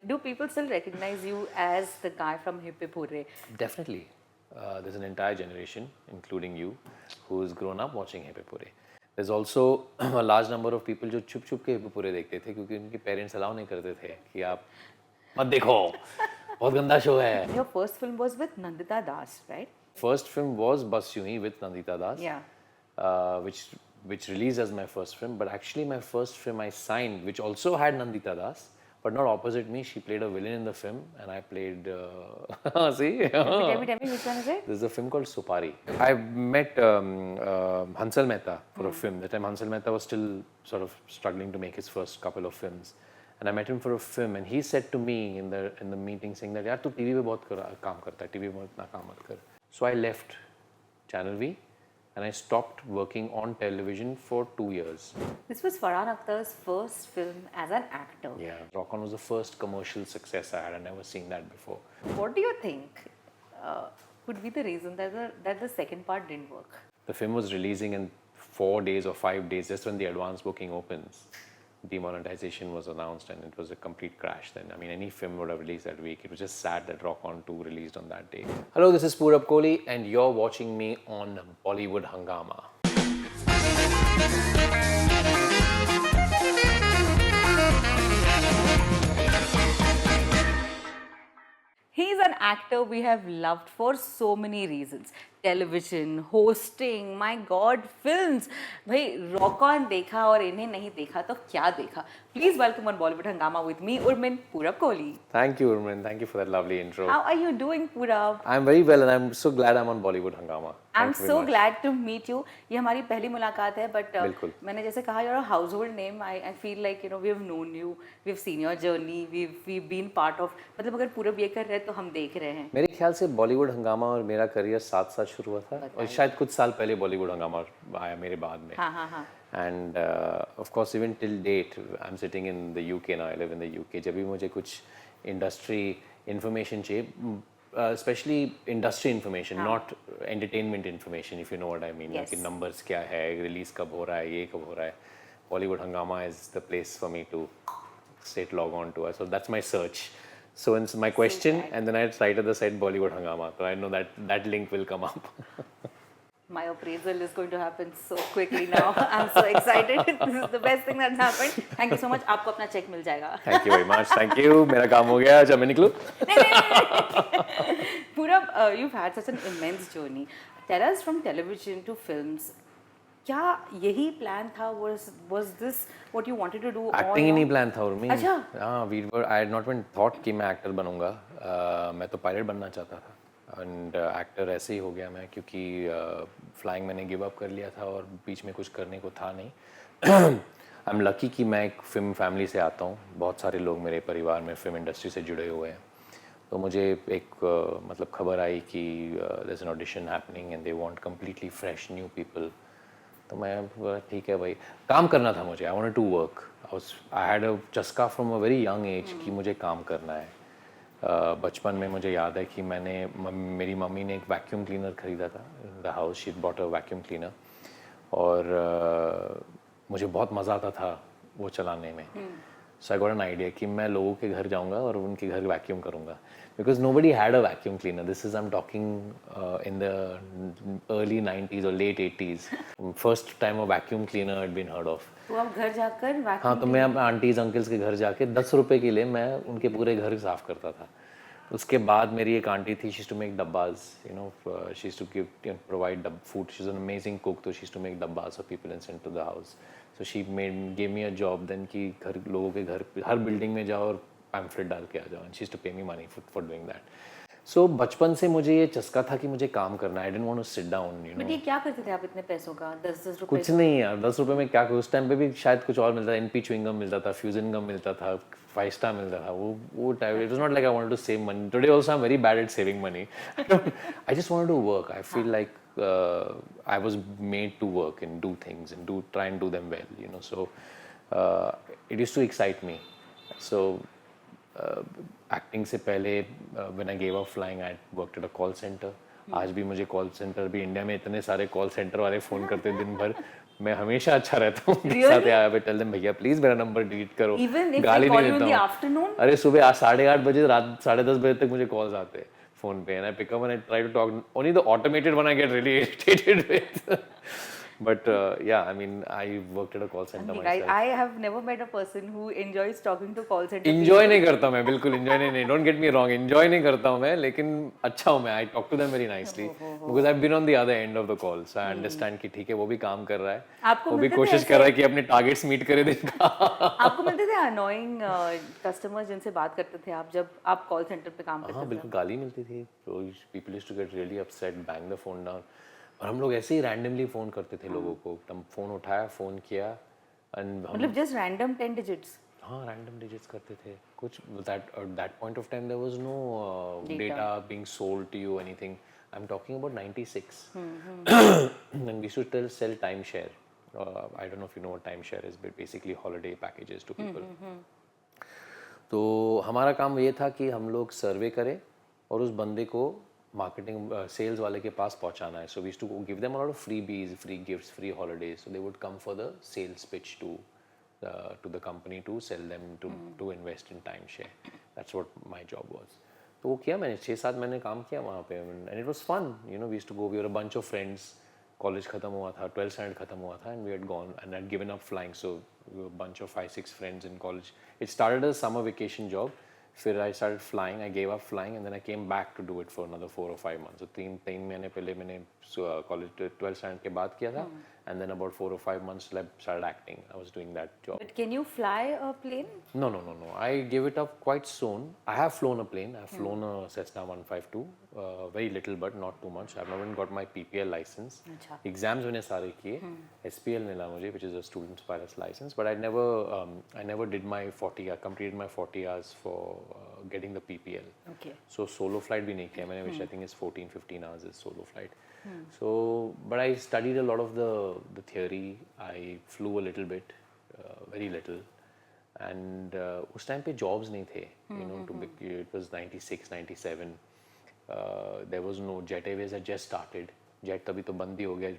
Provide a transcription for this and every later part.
Do people still recognize you as the guy from Hip Hip Hooray? Definitely. There's an entire generation, including you, who's grown up watching Hip Hip Hooray. There's also a large number of people जो छुप छुप के Hip Hip Hooray देखते थे क्योंकि उनके parents allow नहीं करते थे कि आप मत देखो बहुत गंदा शो है. Your first film was with Nandita Das, right? First film was Bas Yun Hi with Nandita Das, Yeah. which released as my first film. But actually, my first film I signed, which also had Nandita Das, but not opposite me. She played a villain in the film, and I played. See, Tell me, which one is it? there's a film called Supari. I met Hansal Mehta for a film. That time Hansal Mehta was still sort of struggling to make his first couple of films. And I met him for a film, and he said to me in the meeting saying that यार तू TV पे बहुत काम करता है, TV में इतना काम मत कर. So I left Channel V, and I stopped working on television for 2 years. This was Farhan Akhtar's first film as an actor. Yeah, Rock On was the first commercial success I had. I'd never seen that before. What do you think could be the reason that the second part didn't work? The film was releasing in 4 days or 5 days, just when the advance booking opens. Demonetization was announced, and it was a complete crash then. I mean, any film would have released that week. It was just sad that Rock On 2 released on that day. Hello, this is Purab Kohli, and you're watching me on Bollywood Hungama. He's an actor we have loved for so many reasons. Television, hosting, my God, films. भाई Rock On देखा और इन्हें नहीं देखा तो क्या देखा? Please welcome on Bollywood Hungama with me, Urmin Purab Kohli. Thank you, Urman. Thank you for that lovely intro. How are you doing, Purab? I'm very well, and I'm so glad I'm on Bollywood Hungama. I'm Thank you very so much. glad to meet you. ये हमारी पहली मुलाकात है, but बिल्कुल. मैंने जैसे कहा you're a household name. I feel like we've known you, we've seen your journey, we've been part of. मतलब अगर पूरब ये कर रहे हैं तो हम देख रहे हैं. मेरे ख्याल से बॉलीवुड हंगामा और मेरा करियर साथ साथ शुरू हुआ था, और शायद कुछ साल पहले बॉलीवुड हंगामा आया मेरे बाद में. हाँ हाँ हाँ. And of course even till date I am sitting in the UK now. I live in the UK. जब भी मुझे कुछ इंडस्ट्री इन्फॉर्मेशन चाहिए, specially industry information, not entertainment information, if you know what I mean, कि numbers क्या है, release कब हो रहा है, ये कब हो रहा है, Bollywood Hungama is the place for me to straight log on to. So that's my search. So it's my question, and then I write at the site Bollywood Hungama. So I know that link will come up. My appraisal is going to happen so quickly now. I'm so excited. This is the best thing that's happened. Thank you so much. आपको अपना check मिल जाएगा. Thank you very much. Thank you. मेरा काम हो गया. अच्छा मैं निकलूँ? Purab, you've had such an immense journey. Tell us from television to films. क्या यही प्लान था? Was this what you wanted to do? Acting ही नहीं प्लान था उर्मी. अच्छा. हाँ, I had not even thought कि मैं एक्टर बनूंगा. मैं तो पायलट बनना चाहता था, एंड एक्टर ऐसे ही हो गया मैं, क्योंकि फ्लाइंग मैंने गिव अप कर लिया था और बीच में कुछ करने को था नहीं. आई एम लकी कि मैं एक फिल्म फैमिली से आता हूँ. बहुत सारे लोग मेरे परिवार में फिल्म इंडस्ट्री से जुड़े हुए हैं. तो मुझे एक मतलब खबर आई कि there is an audition happening and they want completely fresh new people. तो मैं ठीक है भाई, काम करना था मुझे. I wanted to work. I had a चस्का from a very young age कि मुझे काम करना है. बचपन में मुझे याद है कि मेरी मम्मी ने एक वैक्यूम क्लीनर खरीदा था the house. She bought a vacuum cleaner, और मुझे बहुत मज़ा आता था वो चलाने में. सो आई गॉट एन आइडिया कि मैं लोगों के घर जाऊंगा और उनके घर वैक्यूम करूंगा, because nobody had a vacuum cleaner. This is I am talking in the early 90s और late 80s. First time a vacuum cleaner had been heard of. तो आप घर जाकर vacuum हाँ, तो मैं अब आंटीज अंकल्स के घर जाके 10 रुपए के लिए मैं उनके पूरे घर साफ करता था. उसके बाद मेरी एक आंटी थी, she used to make dabbas, she used to give provide food. She is an amazing cook. तो she used to make dabbas for people and send to the house. So she give me a job then कि घर लोगों के घर हर building में जाओ और pamphlet डाल के आ जाओ. And she used to pay me money for doing that. So बचपन से मुझे ये चस्का था कि मुझे काम करना है. I didn't want to sit down, but ये क्या करते थे आप इतने पैसों का? 10-10 रुपए. कुछ नहीं यार, 10 रुपए में क्या. उस टाइम पे भी शायद कुछ और मिलता था. एनपी च्युइंग गम मिलता था, फ्यूजन गम मिलता था, 5 स्टार मिलता था. वो time. It was not like I wanted to save money. Today also I am very bad at saving money. I just wanted to work. I feel like I was made to work and do things and try and do them well, so it used to excite me. So acting से पहले when I gave up flying I worked at a call centre. आज भी मुझे call centre भी, India में इतने सारे call centre वाले फ़ोन करते दिन भर. मैं हमेशा अच्छा रहता हूँ उनके साथ। यार मैं टेल देम भैया प्लीज मेरा नंबर डिलीट करो, Even if गाली I नहीं call you in the देता हूँ। afternoon? अरे सुबह 8:30 बजे, रात 10:30 बजे तक मुझे कॉल्स आते हैं फोन पे, and I pick up and I try to talk. Only the automated one I get really irritated with. But yeah, I mean, I worked at a call center myself. I have never met a person who enjoys talking to call center enjoy people. नहीं करता मैं, बिल्कुल enjoy नहीं, don't get me wrong, enjoy नहीं करता हूँ मैं, लेकिन अच्छा हूँ मैं। I talk to them very nicely because I been on the other end of the call, so I understand कि ठीक है वो भी काम कर रहा है, आपको वो भी मिलते थे कोशिश ऐसे? कर रहा है कि अपने टारगेट्स मीट करे दिन का। आपको मिलते थे अनोइंग कस्टमर्स जिनसे बात करते थे आप जब आप कॉल सेंटर पे काम हाँ करते थे? बिल्कुल, गाली मिलती थी, people used to get really upset, bang the phone down. और हम लोग ऐसे ही रैंडमली फोन करते थे लोगों को, हम फोन उठाया, फोन किया, एंड हम मतलब जस्ट रैंडम 10 digits हाँ रैंडम डिजिट्स करते थे कुछ। That point of time there was no data being sold to you anything. I am talking about 96 and we should sell time share. I don't know if you know what time share is, but basically holiday packages to people. तो हमारा काम ये था कि हम लोग सर्वे करें और उस बंदे को मार्केटिंग सेल्स वाले के पास पहुंचाना है। So we used to give them a lot of freebies, free gifts, free holidays, so they would come for the sales pitch to the company to sell them to invest in timeshare. That's what my job was. तो वो किया मैंने, 6-7 महीने काम किया वहाँ पे, and it was fun. You know, we used to go, we were a bunch of friends. College खत्म हुआ था, 12th standard खत्म हुआ था, and we had gone and had given up flying. So we were a bunch of 5-6 friends in college. It started as a summer vacation job. फिर I started flying, I gave up flying, and then I came back to do it for another 4 or 5 months. So 3 महीने पहले मैंने college 12th standard के बाद किया था, and then about 4 or 5 months I started acting. I was doing that job. But can you fly a plane? No. I gave it up quite soon. I have flown a plane. I've flown a Cessna 152, very little, but not too much. I've not even got my PPL license. अच्छा. Exams मैंने सारे किए. SPL मिला मुझे, which is a student's pilot's license. But I never did my 40. I completed my 40 hours for getting the PPL. Okay. So solo flight भी नहीं किया मैंने, which I think is 14-15 hours is solo flight. So, but I studied a lot of the theory. I flew a little bit, very little. And उस time पे jobs नहीं थे, you know, it was 96, 97. There was no, Jet Airways had just started. Jet तभी तो बंद ही हो गया.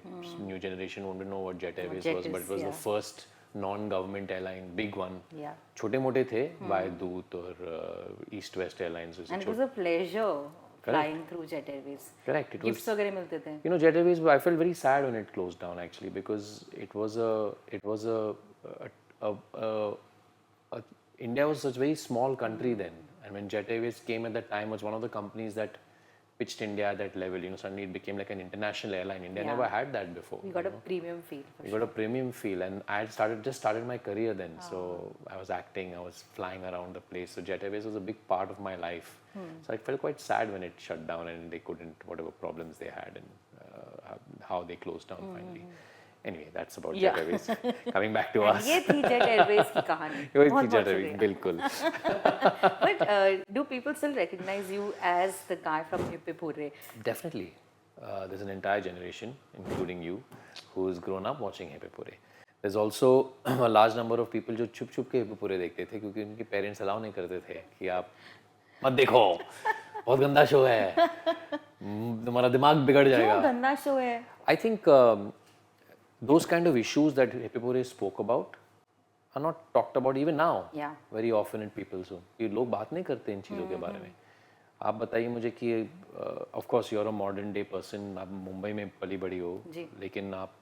New generation wouldn't know what Jet Airways was, but it was the first non-government airline, big one. Yeah. छोटे मोटे थे, Vaidut और East West Airlines. And it was a pleasure flying through Jet Airways. Correct. It Gifts was, वगैरह मिलते थे. you know, Jet Airways, I felt very sad when it closed down actually, because it was India was such a very small country then, and when Jet Airways came at that time, was one of the companies that pitched India at that level. You know, suddenly it became like an international airline. India never had that before. We got a premium feel. You got a premium feel, and I had just started my career then. So I was acting, I was flying around the place. So Jet Airways was a big part of my life. So I felt quite sad when it shut down and they couldn't, whatever problems they had, and how they closed down finally. Anyway, that's about Jet Airways. Coming back to us. ये थी Jet Airways की कहानी. ये बहुत थी Jet Airways, बिल्कुल. But do people still recognize you as the guy from Hip Hooray? Definitely. There's an entire generation, including you, who's grown up watching Hip Hooray. There's also a large number of people जो छुप छुप के Hip Hooray देखते थे, क्योंकि उनके parents allow नहीं करते थे कि आप मत देखो, बहुत गंदा शो है, तुम्हारा दिमाग बिगड़ जाएगा. क्यों गंदा शो है? I think those kind of issues that Hip Hooray spoke about are not talked about even now. Yeah. Very often in people's home. ये लोग बात नहीं करते इन चीज़ों के बारे में. आप बताइए मुझे कि of course you're a modern day person, आप मुंबई में पली बड़ी हो, लेकिन आप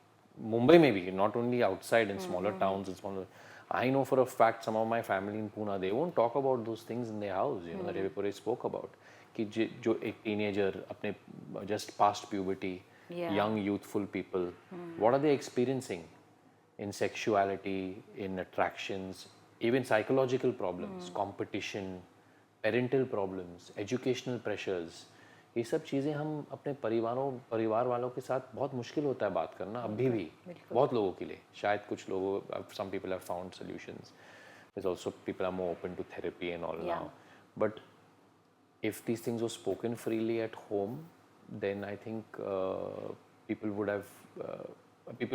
मुंबई में भी, not only outside in smaller towns and smaller, I know for a fact some of my family in Pune, they won't talk about those things in their house, you know, that Hip Hooray spoke about. कि जो एक teenager अपने just past puberty, young youthful people, what are they experiencing in sexuality, in attractions, even psychological problems, competition, parental problems, educational pressures. ये सब चीज़ें हम अपने परिवार वालों के साथ बहुत मुश्किल होता है बात करना अभी भी, बहुत लोगों के लिए. शायद कुछ लोगों, some people have found solutions. There's also people are more open to therapy and all now. But if these things were spoken freely at home, then I think people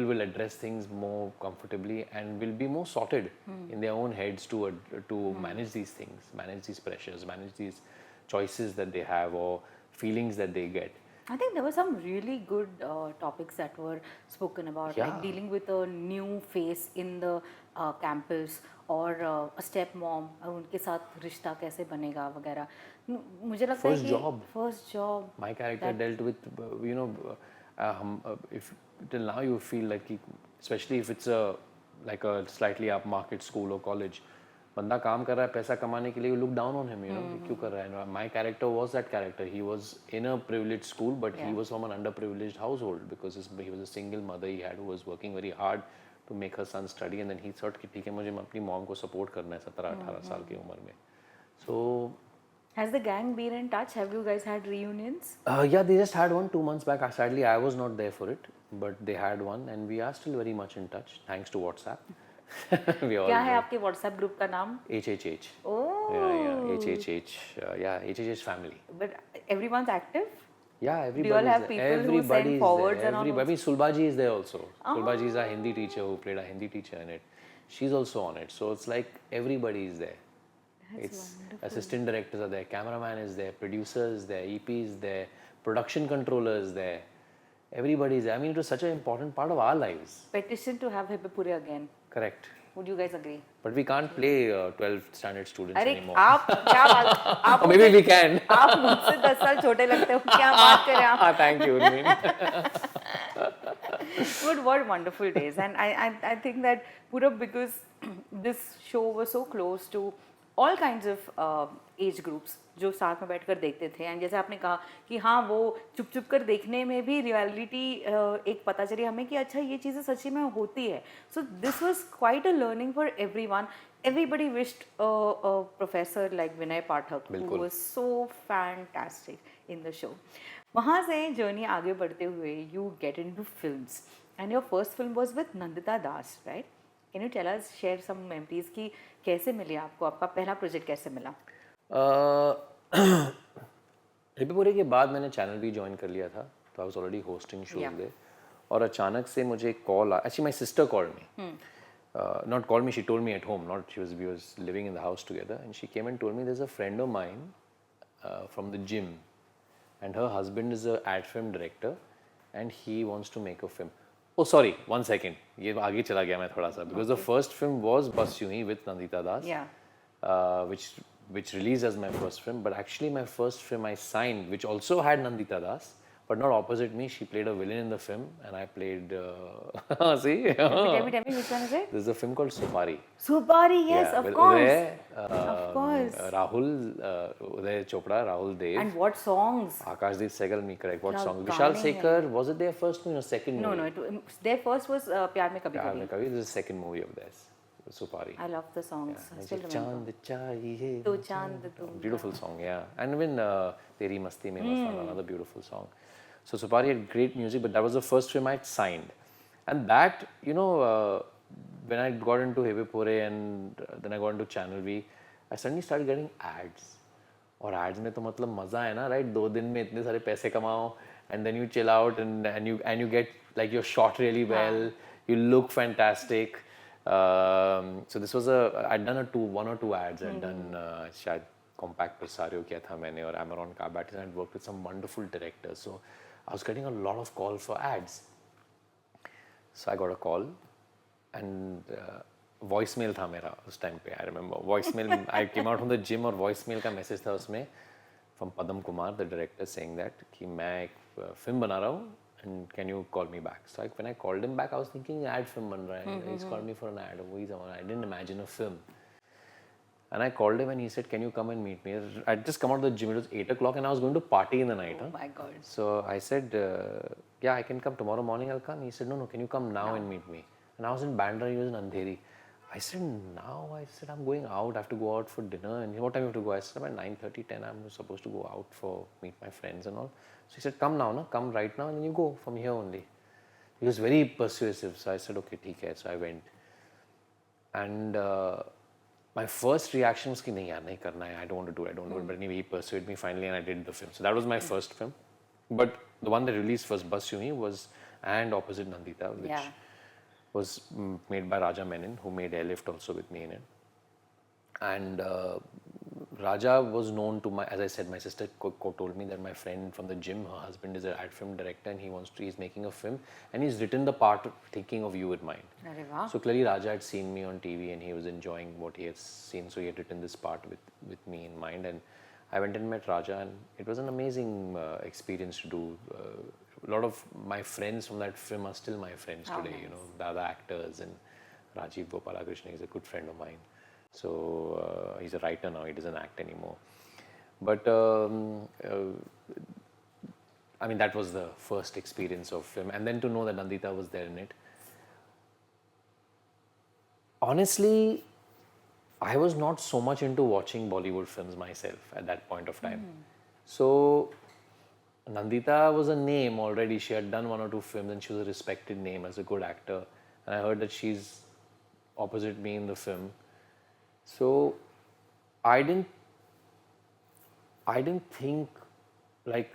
will address things more comfortably and will be more sorted in their own heads to manage these things, manage these pressures, manage these choices that they have or feelings that they get. I think there were some really good topics that were spoken about, like Yeah. dealing with a new face in the campus और a step mom और उनके साथ रिश्ता कैसे बनेगा वगैरह. मुझे लगता है First कि job. first job My character that dealt with, if till now you feel like, especially if it's a like a slightly upmarket school or college, बंदा काम कर रहा है पैसा कमाने के लिए, you look down on him, कि क्यों कर रहा है. My character was that character. He was in a privileged school, but he Yeah. was from an underprivileged household because he was a single mother he had who was working very hard to make her son study, and then he thought कि ठीक है मुझे अपनी mom को support करना है 17-18 साल की उम्र में. So has the gang been in touch? Have you guys had reunions? yeah, they just had one 2 months back. Sadly, I was not there for it, but they had one, and we are still very much in touch thanks to WhatsApp. We all क्या है आपके WhatsApp group का नाम? HHH. Oh, Yeah, HHH. Yeah, HHH family. but everyone's active. Yeah, Do everybody. you all have people who send forwards there. and all? I mean, Sulbaji is there also. Sulbaji is a Hindi teacher who played a Hindi teacher in it. She's also on it. So it's like everybody is there. It's assistant directors are there, cameraman is there, producer is there, EP is there, production controller is there. Everybody is there. I mean, it was such an important part of our lives. Petition to have Hippopure again. Correct. Would you guys agree? But we can't play 12th standard students अरे anymore. आप क्या बात आप Or maybe we can. आप मुझसे 10 साल छोटे लगते हो क्या बात करें आप Thank you, Urmeen. Good, what wonderful days. And I think that Purab, because this show was so close to all kinds of age groups जो साथ में बैठकर देखते थे. एंड जैसे आपने कहा कि हाँ वो चुप चुप कर देखने में भी रियलिटी एक पता चली हमें कि अच्छा ये चीज़ें सच्ची में होती है. So this was quite a learning for every one. Everybody wished a professor like Vinay Pathak, who was so fantastic in the show. वहाँ से जर्नी आगे बढ़ते हुए you get into films, and your first film was with Nandita Das, right? Can you tell us, share some memories कि कैसे मिली आपको, आपका पहला प्रोजेक्ट कैसे मिला? रिपीपुरे के बाद मैंने चैनल भी ज्वाइन कर लिया था, तो I was already hosting shows there. और अचानक से मुझे एक call, actually my sister called me. Not called me, she told me at home. Not we was living in the house together, and she came and told me there's a friend of mine from the gym, and her husband is a ad film director, and he wants to make a film. Oh, sorry, 1 second. ये आगे चला गया मैं थोड़ा सा, because the first film was Bas Yun Hi with Nandita Das, which released as my first film. But actually, my first film I signed, which also had Nandita Das, but not opposite me. She played a villain in the film, and I played. See, Tell me, which one is it? There's a film called Supari. Supari, yes, Yeah, of with course. Uday, Of course. Rahul, Uday Chopra, Rahul Dev, And what songs? Akashdeep Sehgal. Me correct. What क्या song? गाने Vishal हैं। Sekhar. Was it their first movie or second No, movie? no, their first was Pyar Mein Kabhi Pyar Kabhi. Mein Kabhi. This is the second movie of theirs. Supari. I love the songs. I still remember. चांद चाहिए. तो चांद तुम. Beautiful song, yeah. And even Teri Masti Mein Mastana, another beautiful song. So Supari had great music, but that was the first film I'd signed. And that, when I got into Hippopure and then I got into Channel V, I suddenly started getting ads. और ads में तो मतलब मजा है ना, right? 2 दिन में इतने सारे पैसे कमाओ, and then you chill out and you get like you're shot really well, you look fantastic. So this was I'd done 1 or 2 ads. I'd done शायद Compact Presario किया था मैंने, और Amaron Kabat, and I'd worked with some wonderful directors. So I was getting a lot of calls for ads. So I got a call, and voicemail था मेरा उस time पे. I remember voicemail. I came out from the gym और voicemail का message था उसमें from Padam Kumar, the director, saying that कि मैं एक film बना रहा हूँ, and can you call me back? So when I called him back, I was thinking ad film बन रहा है. He's called me for an ad. I didn't imagine a film. And I called him and he said, can you come and meet me? I'd just come out of the gym. It was 8 o'clock and I was going to party in the night. Oh my God. So I said, yeah, I can come tomorrow morning. I'll come. He said, no, can you come now and meet me? And I was in Bandra. He was in Andheri. I said, now? I said, I'm going out. I have to go out for dinner. And what time you have to go? I said, about 9:30, 10. I'm supposed to go out for meet my friends and all. So he said, come now, no? Come right now, and then you go from here only. He was very persuasive. So I said, okay, theek hai. So I went. And my first reaction was, nahi yaar, nahi karna hai. I don't want to do it. But anyway, he persuaded me finally, and I did the film. So that was my first film. But the one that released first, Bas Yun Hi, was and opposite Nandita, which was made by Raja Menon, who made Airlift also with me in it. And Raja was known to my, as I said, my sister told me that my friend from the gym, her husband is an ad film director and he's making a film and he's written the part thinking of you in mind. अरे वाह. So clearly Raja had seen me on TV and he was enjoying what he had seen, so he had written this part with me in mind, and I went and met Raja and it was an amazing experience to do. A lot of my friends from that film are still my friends today, nice. you know, the other actors, and Rajiv Gopalakrishnan is a good friend of mine. So he's a writer now, he doesn't act anymore. But I mean, that was the first experience of film. And then to know that Nandita was there in it. Honestly, I was not so much into watching Bollywood films myself at that point of time. So Nandita was a name already. She had done one or two films and she was a respected name as a good actor. And I heard that she's opposite me in the film. So I didn't think, like,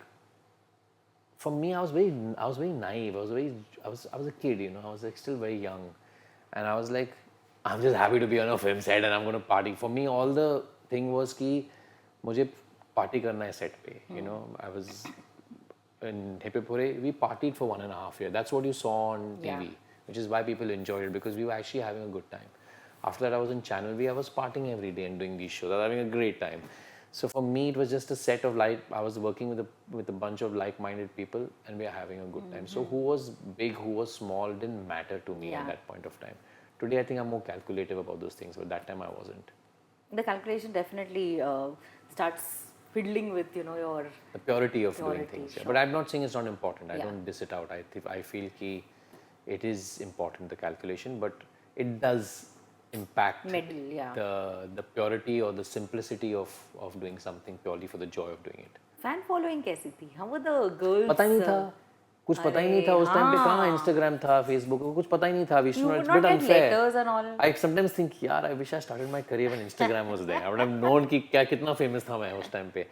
for me, I was very naive. I was a kid, you know. I was like still very young, and I was like, I'm just happy to be on a film set and I'm going to party. For me, all the thing was कि मुझे party करना है set पे. You know, I was in Hippie Pure. We partied for 1.5 years. That's what you saw on TV, which is why people enjoyed it, because we were actually having a good time. After that, I was in Channel V. I was partying every day and doing these shows. I was having a great time. So for me, it was just a set of I was working with a bunch of like-minded people, and we were having a good time. So who was big, who was small, didn't matter to me at that point of time. Today, I think I'm more calculative about those things, but that time I wasn't. The calculation definitely starts fiddling with, you know, your The purity of doing things. sure. But I'm not saying it's not important. I don't diss it out. I feel कि it is important, the calculation, but it does impact the purity or the simplicity of doing something purely for the joy of doing it. Fan following कैसी थी? How were the girls? पता ही नहीं था. कुछ पता ही नहीं था उस टाइम पे. कहाँ Instagram था, Facebook, कुछ पता ही नहीं था. You would not get letters and all. I sometimes think, यार, I wish I started my career when Instagram was there. I would have known कि क्या कितना famous था मैं उस टाइम पे.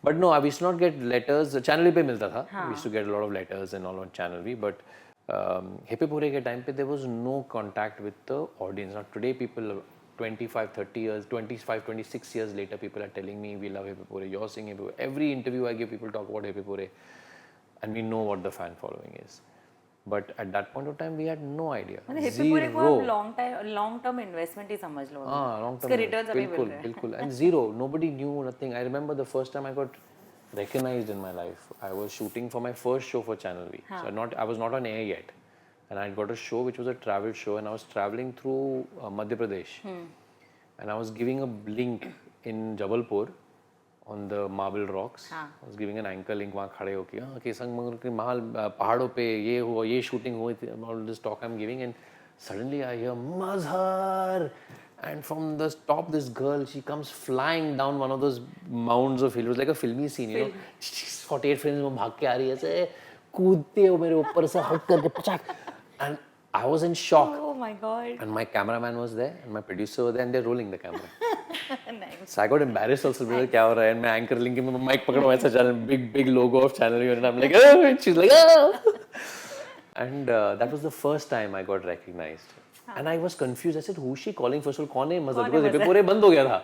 But no, I used to not get letters. Channel पे मिलता था. We used to get a lot of letters and all on Channel V. But Hippie Pure के time पे there was no contact with the audience. Now today people 25, 30 years, 25, 26 years later, people are telling me, we love Hippie Pure, you're seeing Hippie Pure. Every interview I give, people talk about Hippie Pure. And we know what the fan following is. But at that point of time, we had no idea. Hippie Pure को long term investment ही समझ लो. long term. उसके returns अभी मिल रहे हैं. बिल्कुल. And zero. Nobody knew nothing. I remember the first time I got recognized in my life. I was shooting for my first show for Channel V. So I was not on air yet. And I got a show which was a travel show, and I was traveling through Madhya Pradesh. And I was giving a link in Jabalpur on the marble rocks. I was giving an anchor link वहाँ खड़े होके कि संगमरमर के महल पहाड़ों पे ये हुआ, ये shooting हुई थी, all this talk I'm giving, and suddenly I hear Mazhar, and from the top this girl, she comes flying down one of those mounds of hill. It was like a filmy scene, you know. 48 frames में भाग के आ रही है ऐसे कूदते हो मेरे ऊपर से हट करके पचाक, and I was in shock. Oh my god. And my cameraman was there and my producer was there and they're rolling the camera. Nice. So I got embarrassed also because क्या हो रहा है, and मैं anchor link में mic पकड़ा ऐसा channel, big logo of Channel V, and I'm like, oh, and she's like, oh. And that was the first time I got recognized. And I was confused. I said, who's she calling? First of all, कौन है मजहर? Because Hippie Pure बंद हो गया था.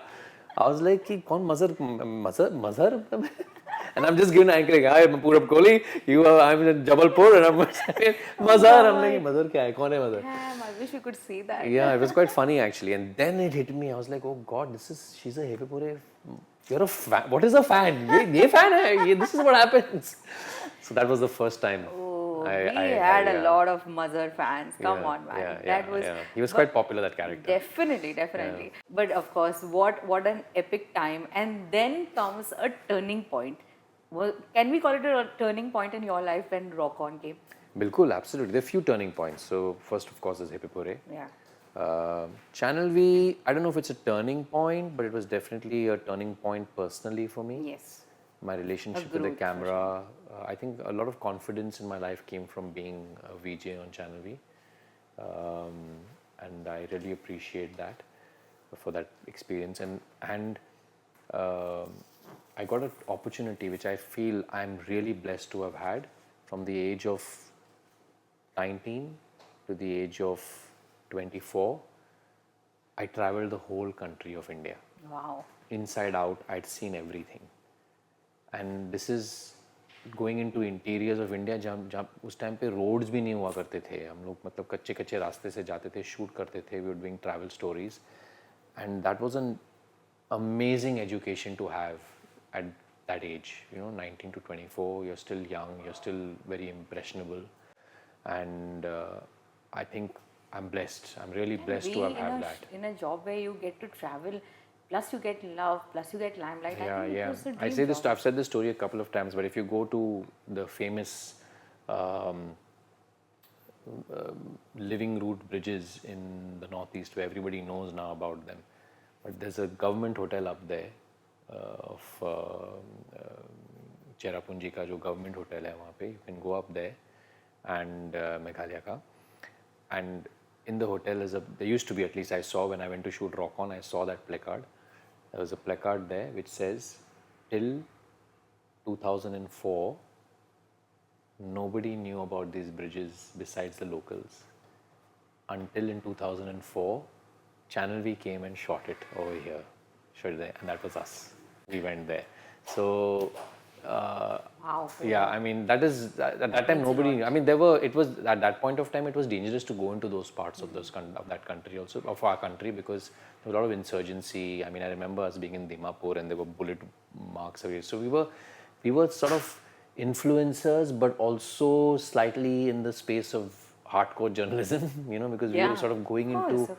I was like, कि कौन मजहर? And I'm just giving an anchor, hi, I'm Purab Kohli, I'm in Jabalpur, and I'm Mazhar. I'm like, Mazhar क्या है? कौन है Mazhar? Damn, I wish we could see that. Yeah, it was quite funny actually. And then it hit me. I was like, oh God, she's a Hippie Pure. You're a fan. What is a fan? ये fan है. This is what happens. So that was the first time. We had a lot of Mazhar fans. Come on, man. That was. He was quite popular, that character. Definitely. Yeah. But of course, what an epic time. And then comes a turning point. Well, can we call it a turning point in your life when Rock On came? Bilkul, absolutely. There are few turning points. So first, of course, is Hippie Pure. Yeah. Channel V, I don't know if it's a turning point, but it was definitely a turning point personally for me. Yes. My relationship with the camera. I think a lot of confidence in my life came from being a VJ on Channel V. And I really appreciate that for that experience. And I got an opportunity which I feel I'm really blessed to have had from the age of 19 to the age of 24. I traveled the whole country of India. Wow. inside out. I'd seen everything. And this is going into interiors of India जहाँ उस time पे roads भी नहीं हुआ करते थे. हम लोग मतलब कच्चे कच्चे रास्ते से जाते थे, shoot करते थे. We were doing travel stories, and that was an amazing education to have at that age. 19 to 24. You're still young. You're still very impressionable, and I think I'm blessed. I'm really blessed to have had that. In a job where you get to travel, plus you get love, plus you get limelight. I think it was a I dream say this. job. I've said this story a couple of times, but if you go to the famous living root bridges in the northeast, where everybody knows now about them, but there's a government hotel up there of Cherrapunji का जो government hotel है वहाँ पे. You can go up there, and Meghalaya का, and in the hotel there used to be, at least I saw when I went to shoot Rock On, I saw that placard. There was a placard there which says, till 2004, nobody knew about these bridges besides the locals. Until in 2004, Channel V came and shot it over here, shot it there, and that was us. We went there. So Wow. yeah, I mean that is at that time nobody. I mean it was at that point of time it was dangerous to go into those parts of that country also, of our country, because there was a lot of insurgency. I mean, I remember us being in Dimapur and there were bullet marks away. So we were sort of influencers, but also slightly in the space of hardcore journalism, because we were sort of going into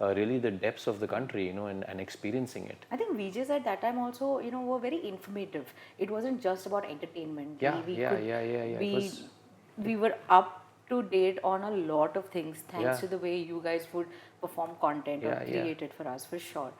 really the depths of the country, and experiencing it. I think VJs at that time also, were very informative. It wasn't just about entertainment. We were up to date on a lot of things thanks to the way you guys would perform content or create it for us, for sure.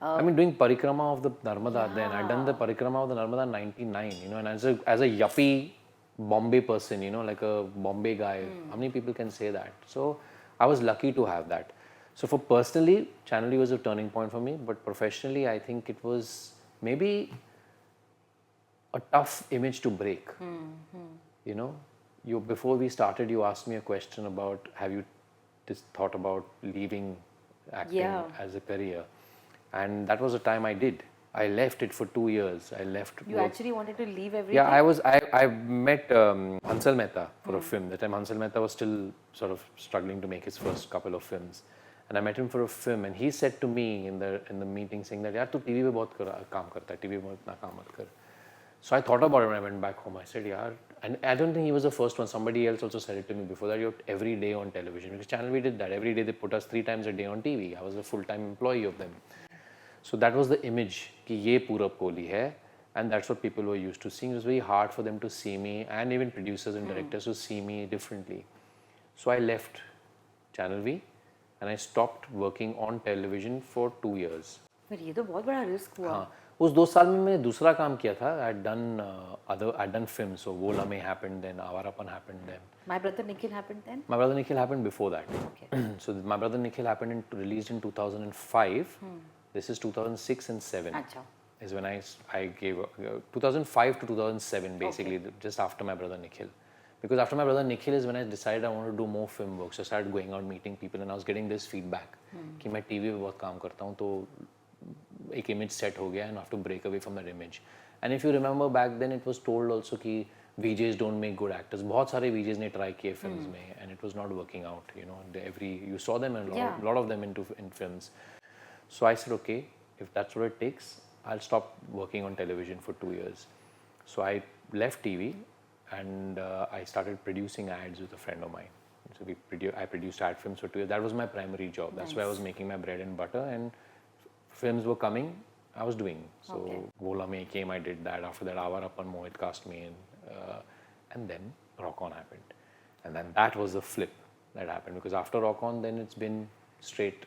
I mean, doing Parikrama of the Narmada then. I'd done the Parikrama of the Narmada in 99, and as a yuppie Bombay person, like a Bombay guy, how many people can say that? So I was lucky to have that. So for personally, Channel V was a turning point for me, but professionally, I think it was maybe a tough image to break. Before we started, you asked me a question about, have you just thought about leaving acting as a career? And that was the time I did. I left it for 2 years. I left. You actually wanted to leave everything? Yeah, I met Hansal Mehta for a film. That time Hansal Mehta was still sort of struggling to make his first couple of films. And I met him for a film, and he said to me in the meeting, saying that, "Yaar, tu TV पे बहुत काम करता है, TV में इतना काम मत कर." So I thought about it when I went back home. I said, "Yaar," and I don't think he was the first one. Somebody else also said it to me before that. You're every day on television, because Channel V did that. Every day they put us 3 times a day on TV. I was a full-time employee of them. So that was the image कि ये Purab Kohli है, and that's what people were used to seeing. It was very hard for them to see me, and even producers and directors to see me differently. So I left Channel V, and I stopped working on television for 2 years. पर ये तो बहुत बड़ा risk हुआ. हाँ, उस 2 साल में मैं दूसरा काम किया था. I'd done films. So वो Lame happened then, Avarapan happened then. My Brother Nikhil happened then? My Brother Nikhil happened before that. Okay. So My Brother Nikhil happened released in 2005. This is 2006 and 7. Achha. Is when I gave 2005 to 2007 basically, just after My Brother Nikhil. Because after My Brother Nikhil is when I decided I wanted to do more film work. So I started going out, meeting people, and I was getting this feedback कि मैं TV पे बहुत काम करता हूँ, तो एक image set हो गया, and I have to break away from that image. And if you remember back then, it was told also कि VJs don't make good actors. बहुत सारे VJs ने try किए films में, and it was not working out. You saw them, and a lot of them in films. So I said, okay, if that's what it takes, I'll stop working on television for 2 years. So I left TV, and I started producing ads with a friend of mine. So I produced ad films for 2 years. That was my primary job. That's where I was making my bread and butter, and films were coming, I was doing. So Vola Mein came, I did that. After that, Avarapan, Mohit cast me in. And then Rock On happened. And then that was the flip that happened, because after Rock On, then it's been straight,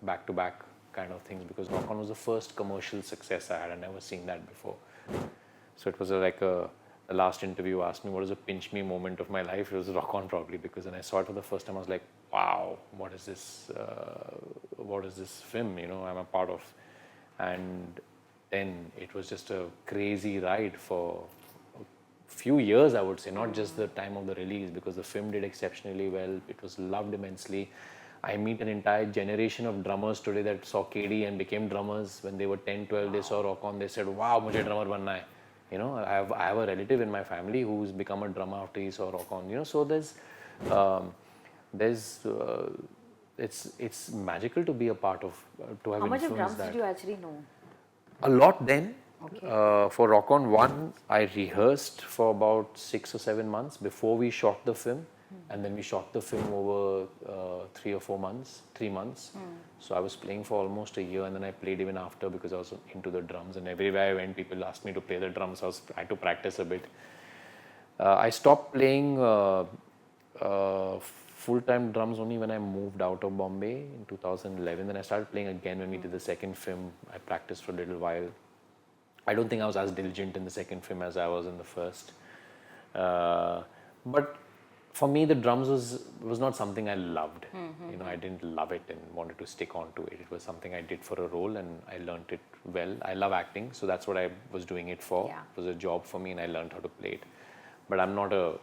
back to back kind of things, because Rock On was the first commercial success I had. I'd never seen that before. So it was the last interview asked me what was a pinch me moment of my life. It was Rock On, probably, because when I saw it for the first time, I was like, wow, what is this? What is this film? I'm a part of. And then it was just a crazy ride for a few years, I would say, not just the time of the release, because the film did exceptionally well. It was loved immensely. I meet an entire generation of drummers today that saw KD and became drummers when they were 10, 12. They saw Rock On. They said, "Wow, मुझे drummer बनना है." You know, I have a relative in my family who's become a drummer after he saw Rock On. You know, so um, there's it's magical to be a part of to have How much of drums influenced that. did you actually know? A lot then. Okay. For Rock On 1, I rehearsed for about 6 or 7 months before we shot the film. And then we shot the film over 3 or 4 months, 3 months. So I was playing for almost a year, and then I played even after because I was into the drums. And everywhere I went, people asked me to play the drums. I had to practice a bit. I stopped playing full-time drums only when I moved out of Bombay in 2011. Then I started playing again when we did the second film. I practiced for a little while. I don't think I was as diligent in the second film as I was in the first. But for me, the drums was not something I loved. You know, I didn't love it and wanted to stick on to it. It was something I did for a role, and I learned it well. I love acting, so that's what I was doing it for. Yeah. It was a job for me, and I learned how to play it. But I'm not a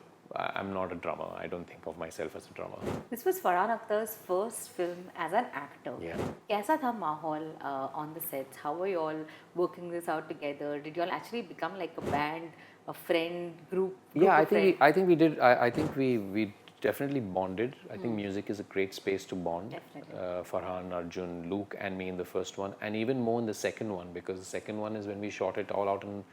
drummer. I don't think of myself as a drummer. This was Farhan Akhtar's first film as an actor. Yeah. कैसा था माहौल on the sets? How were you all working this out together? Did you all actually become like a band, a friend group? Yeah, of friends? I think we did. I think we definitely bonded. I think music is a great space to bond. Definitely. Farhan, Arjun, Luke, and me in the first one, and even more in the second one, because the second one is when we shot it all out in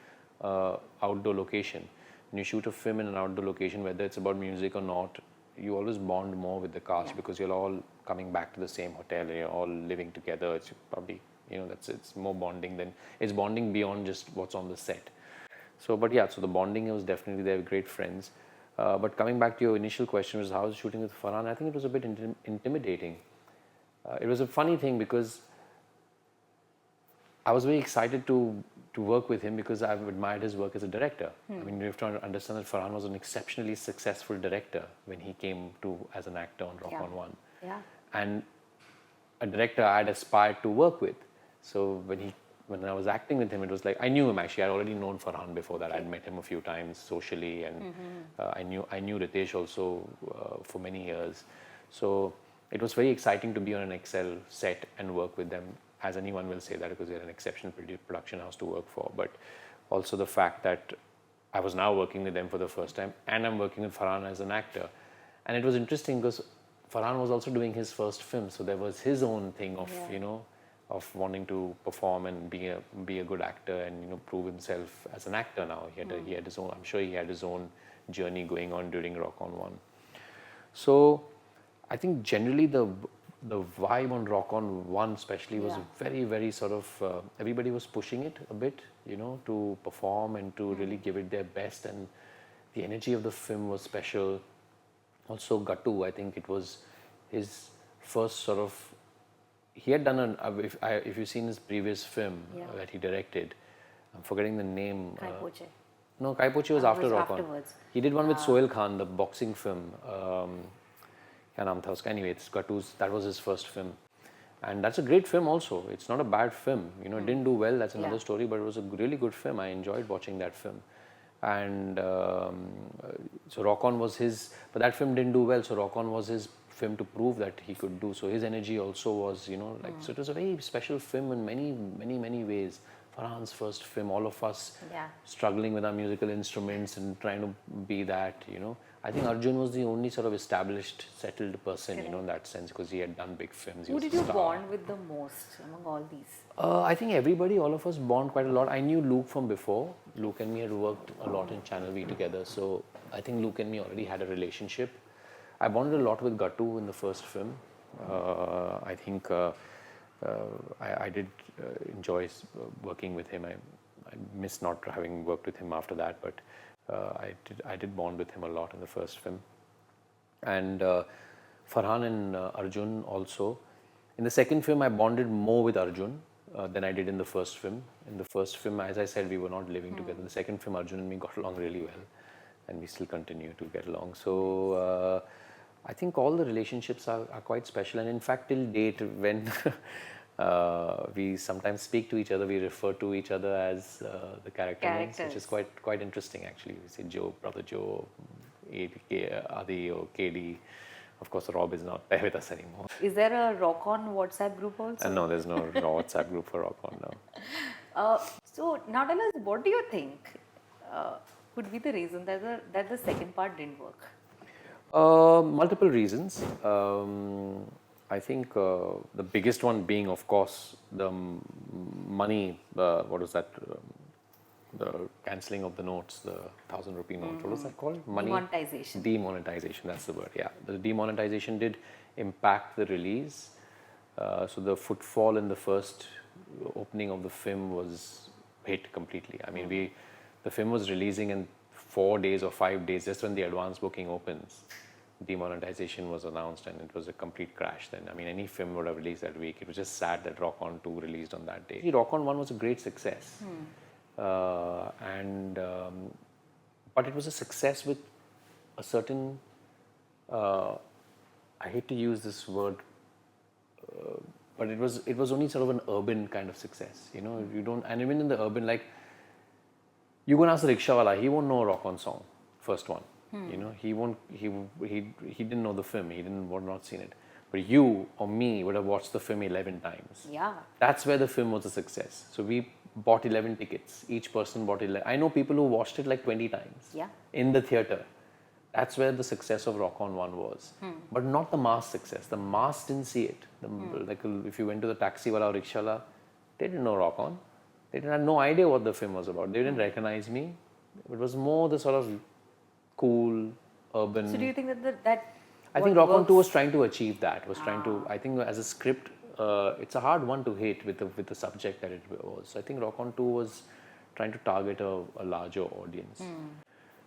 outdoor location. When you shoot a film in an outdoor location, whether it's about music or not, you always bond more with the cast because you're all coming back to the same hotel and you're all living together. It's probably, you know, it's more bonding than it's bonding beyond just what's on the set. So, but yeah, so the bonding was definitely there, great friends. But coming back to your initial question, was how was shooting with Farhan? I think it was a bit intimidating. It was a funny thing because I was very excited to work with him because I've admired his work as a director. I mean, you have to understand that Farhan was an exceptionally successful director when he came to as an actor on Rock Yeah. On 1. Yeah. And a director I'd aspired to work with. So when I was acting with him, it was like I knew him actually. I'd already known Farhan before that. I'd met him a few times socially, and I knew Ritesh also for many years. So it was very exciting to be on an Excel set and work with them. As anyone will say that because they're an exceptional production house to work for. But also the fact that I was now working with them for the first time, and I'm working with Farhan as an actor, and it was interesting because Farhan was also doing his first film, so there was his own thing of of wanting to perform and be a good actor and prove himself as an actor. Now he had his own. I'm sure he had his own journey going on during Rock On 1. So I think generally the vibe on Rock On 1 especially was very, very sort of everybody was pushing it a bit, to perform and to really give it their best, and the energy of the film was special. Also Gattu, I think it was his first sort of, he had done if you've seen his previous film that he directed, I'm forgetting the name. Kai Poche. No, Kai Poche was after Rock On. Afterwards. He did one with Sohail Khan, the boxing film. क्या नाम था उसका? Anyway, it's Gattu's, that was his first film. And that's a great film also. It's not a bad film. It didn't do well, that's another story, but it was a really good film. I enjoyed watching that film. And so Rock On was his, but that film didn't do well, so Rock On was his film to prove that he could do. So his energy also was, so it was a very special film in many, many, many ways. Farhan's first film, all of us struggling with our musical instruments and trying to be that, I think Arjun was the only sort of established, settled person, in that sense, because he had done big films. Who did you bond with the most among all these? I think everybody, all of us bond quite a lot. I knew Luke from before. Luke and me had worked a lot in Channel V together, so I think Luke and me already had a relationship. I bonded a lot with Gattu in the first film. I think I did enjoy working with him. I miss not having worked with him after that, but I did bond with him a lot in the first film. And Farhan and Arjun also. In the second film, I bonded more with Arjun than I did in the first film. In the first film, as I said, we were not living together. In the second film, Arjun and me got along really well, and we still continue to get along. So I think all the relationships are quite special. And in fact, till date, when we sometimes speak to each other, we refer to each other as the character names, which is quite interesting actually. We say Joe, brother Joe, Adi or KD, Of course, Rob is not there with us anymore. Is there a Rock On WhatsApp group also? And no, there's no WhatsApp group for Rock On now. So now tell us, what do you think could be the reason that the second part didn't work? Multiple reasons. I think the biggest one being, of course, the money. What was that? The cancelling of the notes, the 1,000 rupee note. What was that called? Money. Demonetization. Demonetization. That's the word. Yeah, the demonetization did impact the release. So the footfall in the first opening of the film was hit completely. I mean, the film was releasing in 4 days or 5 days, just when the advance booking opens. Demonetization was announced, and it was a complete crash then. I mean, any film would have released that week. It was just sad that Rock On 2 released on that day. Rock On 1 was a great success. But it was a success with a certain, I hate to use this word, but it was only sort of an urban kind of success, you know. You don't, and even in the urban, like, you go and ask the rickshawala, he won't know a Rock On song, first one. You know, he didn't know the film, would not seen it. But you or me would have watched the film 11 times. Yeah. That's where the film was a success. So we bought 11 tickets. Each person bought 11. I know people who watched it like 20 times. Yeah. In the theater. That's where the success of Rock On 1 was. But not the mass success. The mass didn't see it. Like if you went to the taxi wala or rickshaw, they didn't know Rock On. They had no idea what the film was about. They didn't recognize me. It was more the sort of cool, urban. So do you think that I think Rock On 2 was trying to achieve that. Was trying to. I think as a script, it's a hard one to hit with the subject that it was. So I think Rock On 2 was trying to target a larger audience.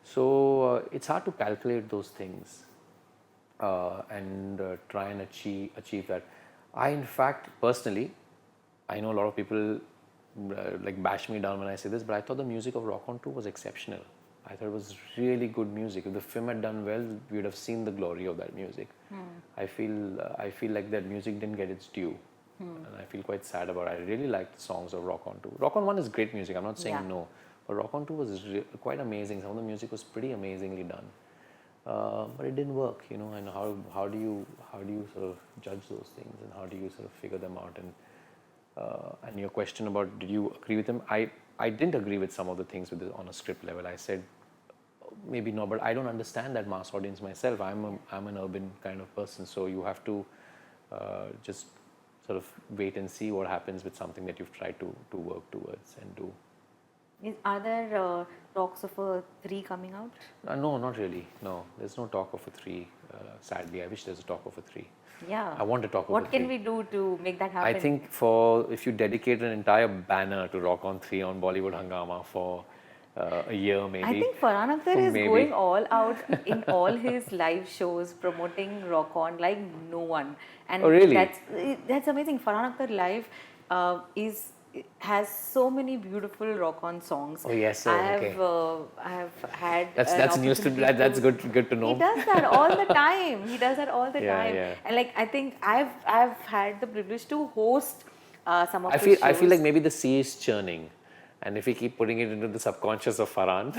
So it's hard to calculate those things and try and achieve that. I, in fact, personally, I know a lot of people like bash me down when I say this, but I thought the music of Rock On 2 was exceptional. I thought it was really good music. If the film had done well, we would have seen the glory of that music. I feel like that music didn't get its due, and I feel quite sad about it. I really liked the songs of Rock On 2. Rock On 1 is great music. I'm not saying no, but Rock On 2 was quite amazing. Some of the music was pretty amazingly done, but it didn't work. You know, and how do you sort of judge those things, and how do you sort of figure them out? And your question about did you agree with him? I didn't agree with some of the things on a script level. I said, maybe no, but I don't understand that mass audience myself. I'm an urban kind of person, so you have to just sort of wait and see what happens with something that you've tried to work towards and do. Are there talks of a 3 coming out? No, not really. No, there's no talk of a 3. Sadly, I wish there's a talk of a 3. Yeah. I want to talk of a 3. What can we do to make that happen? I think if you dedicate an entire banner to Rock On 3 on Bollywood Hungama for a year maybe. I think Farhan Akhtar is maybe. going all out in all his live shows promoting Rock On like no one. And oh, really? That's amazing. Farhan Akhtar live has so many beautiful Rock On songs. Oh yes, sir. I have had. That's news to that's good to know. He does that all the time. Yeah, yeah. And like I think I've had the privilege to host some of. I feel like maybe the sea is churning, and if we keep putting it into the subconscious of Farhan,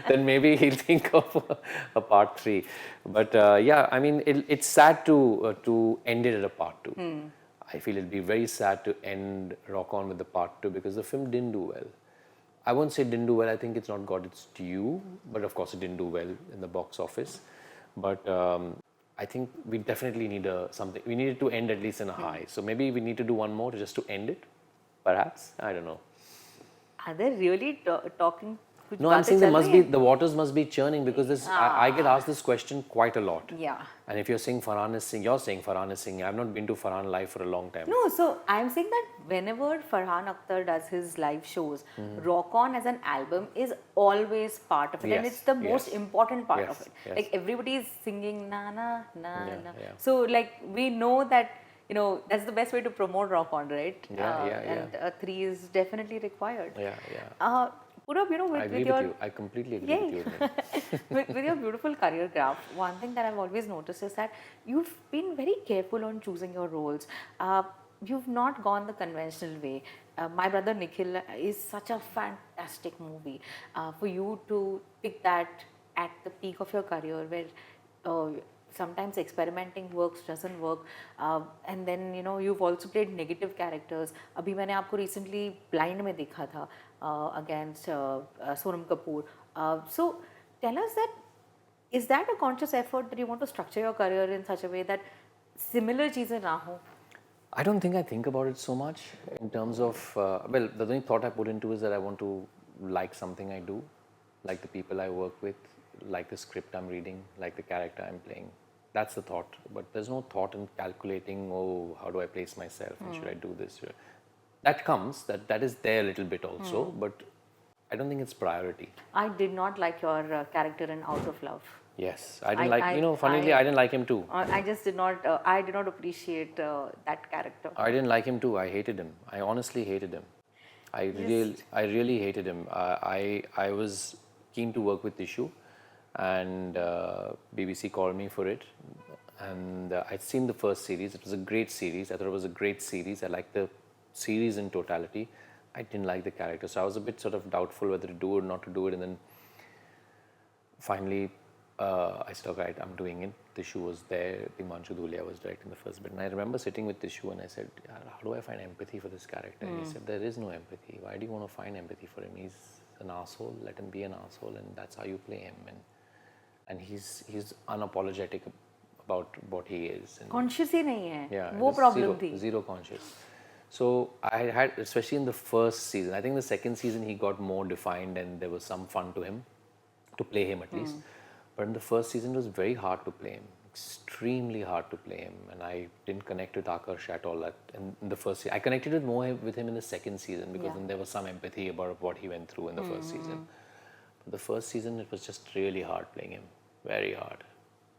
then maybe he'll think of a part 3. But yeah, I mean it's sad to end it at a part 2. I feel it'd be very sad to end Rock On with the part 2 because the film didn't do well. I won't say didn't do well, I think it's not got its due, but of course it didn't do well in the box office. But I think we definitely need something. We needed to end at least in a high. So maybe we need to do one more just to end it, perhaps. I don't know. Are they really talking? No, I'm saying the waters must be churning because I get asked this question quite a lot. Yeah. And if you're saying Farhan is singing, you're saying Farhan is singing. I've not been to Farhan live for a long time. No, so I'm saying that whenever Farhan Akhtar does his live shows, Rock On as an album is always part of it, and it's the most important part of it. Yes. Like everybody is singing na na na na. Yeah. So like we know that that's the best way to promote Rock On, right? And a 3 is definitely required. Yeah. Purab, I agree with you. I completely agree with you. with your beautiful career graph, one thing that I've always noticed is that you've been very careful on choosing your roles. You've not gone the conventional way. My Brother Nikhil is such a fantastic movie. For you to pick that at the peak of your career where sometimes experimenting works, doesn't work, and then you know you've also played negative characters. अभी मैंने आपको recently Blind में देखा था against Sonam Kapoor. So tell us that, is that a conscious effort that you want to structure your career in such a way that similar चीज़ें ना हो? I don't think I think about it so much in terms of, well, the only thought I put into is that I want to like something I do, like the people I work with, like the script I'm reading, like the character I'm playing. That's the thought. But there's no thought in calculating, oh, how do I place myself and should I do this? That comes, that is there a little bit also, but I don't think it's priority. I did not like your character in Out of Love. Yes, I didn't like, funnily, I didn't like him too. I just did not. I did not appreciate that character. I didn't like him too. I hated him. I honestly hated him. I really hated him. I was keen to work with Tishu, and BBC called me for it. And I'd seen the first series. It was a great series. I thought it was a great series. I liked the series in totality. I didn't like the character, so I was a bit sort of doubtful whether to do it or not to do it. And then finally, I said, okay, right, I'm doing it. Tishu was there. Himanshu Dhulia was directing the first bit. And I remember sitting with Tishu and I said, how do I find empathy for this character? And he said, there is no empathy. Why do you want to find empathy for him? He's an asshole. Let him be an asshole, and that's how you play him. And he's unapologetic about what he is. And Conscious ही नहीं है. yeah, वो it was problem थी. zero conscious. So I had, especially in the first season, I think the second season he got more defined and there was some fun to him, to play him at least. But in the first season it was very hard to play him, extremely hard to play him, and I didn't connect with Akash at all in the first season. I connected with him in the second season because then there was some empathy about what he went through in the first season. But the first season it was just really hard playing him, very hard.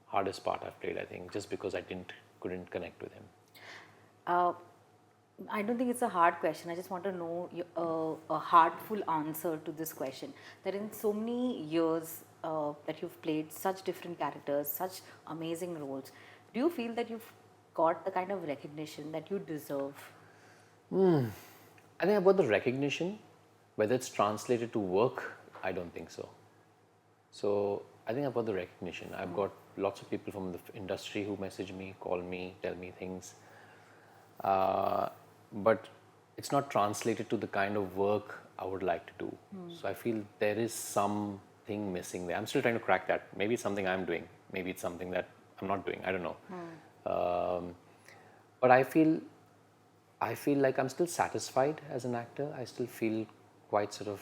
Hardest part I've played, I think, just because I couldn't connect with him. I don't think it's a hard question. I just want to know a heartful answer to this question. That in so many years that you've played such different characters, such amazing roles, do you feel that you've got the kind of recognition that you deserve? I think about the recognition, whether it's translated to work, I don't think so. So I think about the recognition. I've got lots of people from the industry who message me, call me, tell me things. But it's not translated to the kind of work I would like to do. So I feel there is something missing there. I'm still trying to crack that. Maybe it's something I'm doing. Maybe it's something that I'm not doing. I don't know. But I feel like I'm still satisfied as an actor. I still feel quite sort of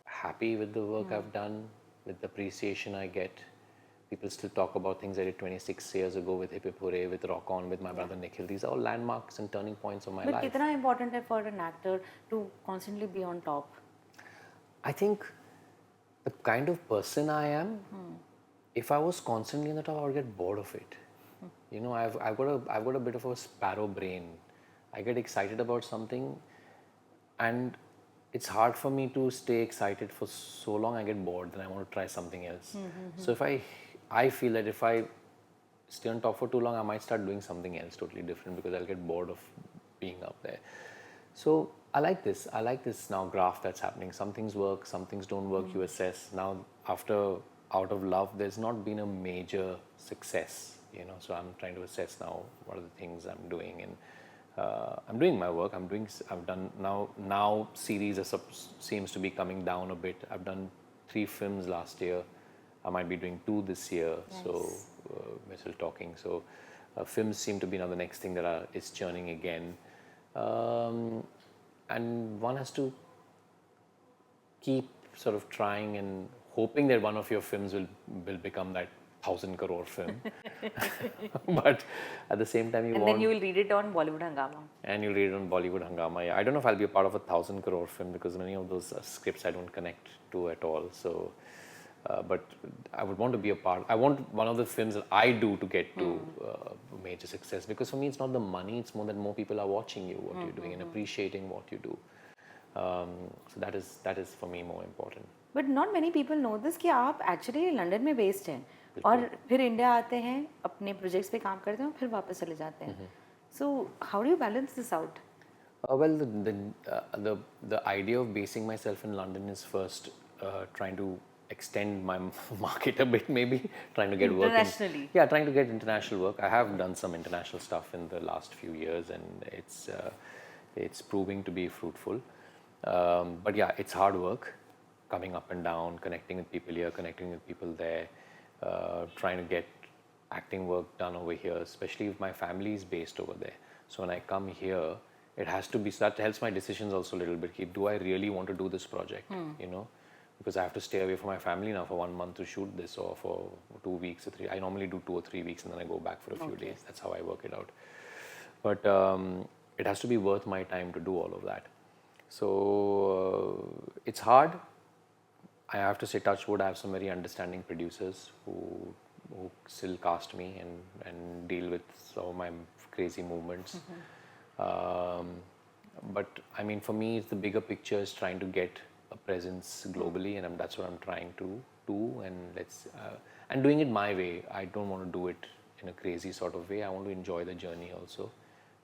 happy with the work I've done, with the appreciation I get. People still talk about things I did 26 years ago with Hip Hip Hooray, with Rock On, with my brother Nikhil. These are all landmarks and turning points of my life. But कितना important है for an actor to constantly be on top? I think the kind of person I am, if I was constantly on the top, I would get bored of it. You know, I've got a bit of a sparrow brain. I get excited about something, and it's hard for me to stay excited for so long. I get bored, then I want to try something else. So if I feel that if I stay on top for too long, I might start doing something else totally different because I'll get bored of being up there. So I like this. I like this now graph that's happening. Some things work, some things don't work. You assess. Now after Out of Love, there's not been a major success. You know, so I'm trying to assess now what are the things I'm doing, and I'm doing my work. I've done now series seems to be coming down a bit. I've done 3 films last year. I might be doing 2 this year. Nice. So we're still talking. So films seem to be now the next thing that is churning again. And one has to keep sort of trying and hoping that one of your films will become that 1,000 crore film. But at the same time, then you will read it on Bollywood Hungama. And you'll read it on Bollywood Hungama. Yeah. I don't know if I'll be a part of a 1,000 crore film because many of those scripts I don't connect to at all. So, but I would want to be a part. I want one of the films that I do to get to major success, because for me it's not the money, it's more that more people are watching you, what you're doing, and appreciating what you do. So that is for me more important. But not many people know this कि आप actually London में based हैं और फिर India आते हैं, अपने projects पे काम करते हैं और फिर वापस चले जाते हैं. So how do you balance this out? Well, the idea of basing myself in London is first trying to extend my market a bit, maybe trying to get work Internationally. yeah, trying to get international work. I have done some international stuff in the last few years, and it's proving to be fruitful. But yeah, it's hard work, coming up and down, connecting with people here, connecting with people there, trying to get acting work done over here, especially if my family is based over there. So when I come here, it has to be, that helps my decisions also a little bit. Do I really want to do this project? You know, because I have to stay away from my family now for 1 month to shoot this, or for 2 weeks or 3. I normally do 2 or 3 weeks and then I go back for a few days. That's how I work it out. But it has to be worth my time to do all of that. So it's hard. I have to say, touch wood, I have some very understanding producers who still cast me and deal with some of my crazy movements. But I mean, for me, it's the bigger picture is trying to get a presence globally, and that's what I'm trying to do. And doing it my way. I don't want to do it in a crazy sort of way. I want to enjoy the journey also,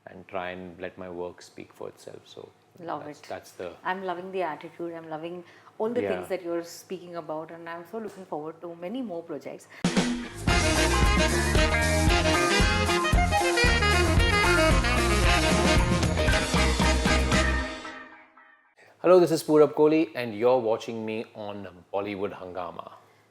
and try and let my work speak for itself. So Love it. That's the. I'm loving the attitude. I'm loving all the Yeah. things that you're speaking about, and I'm so looking forward to many more projects. Hello, this is Purab Kohli, and you're watching me on Bollywood Hangama.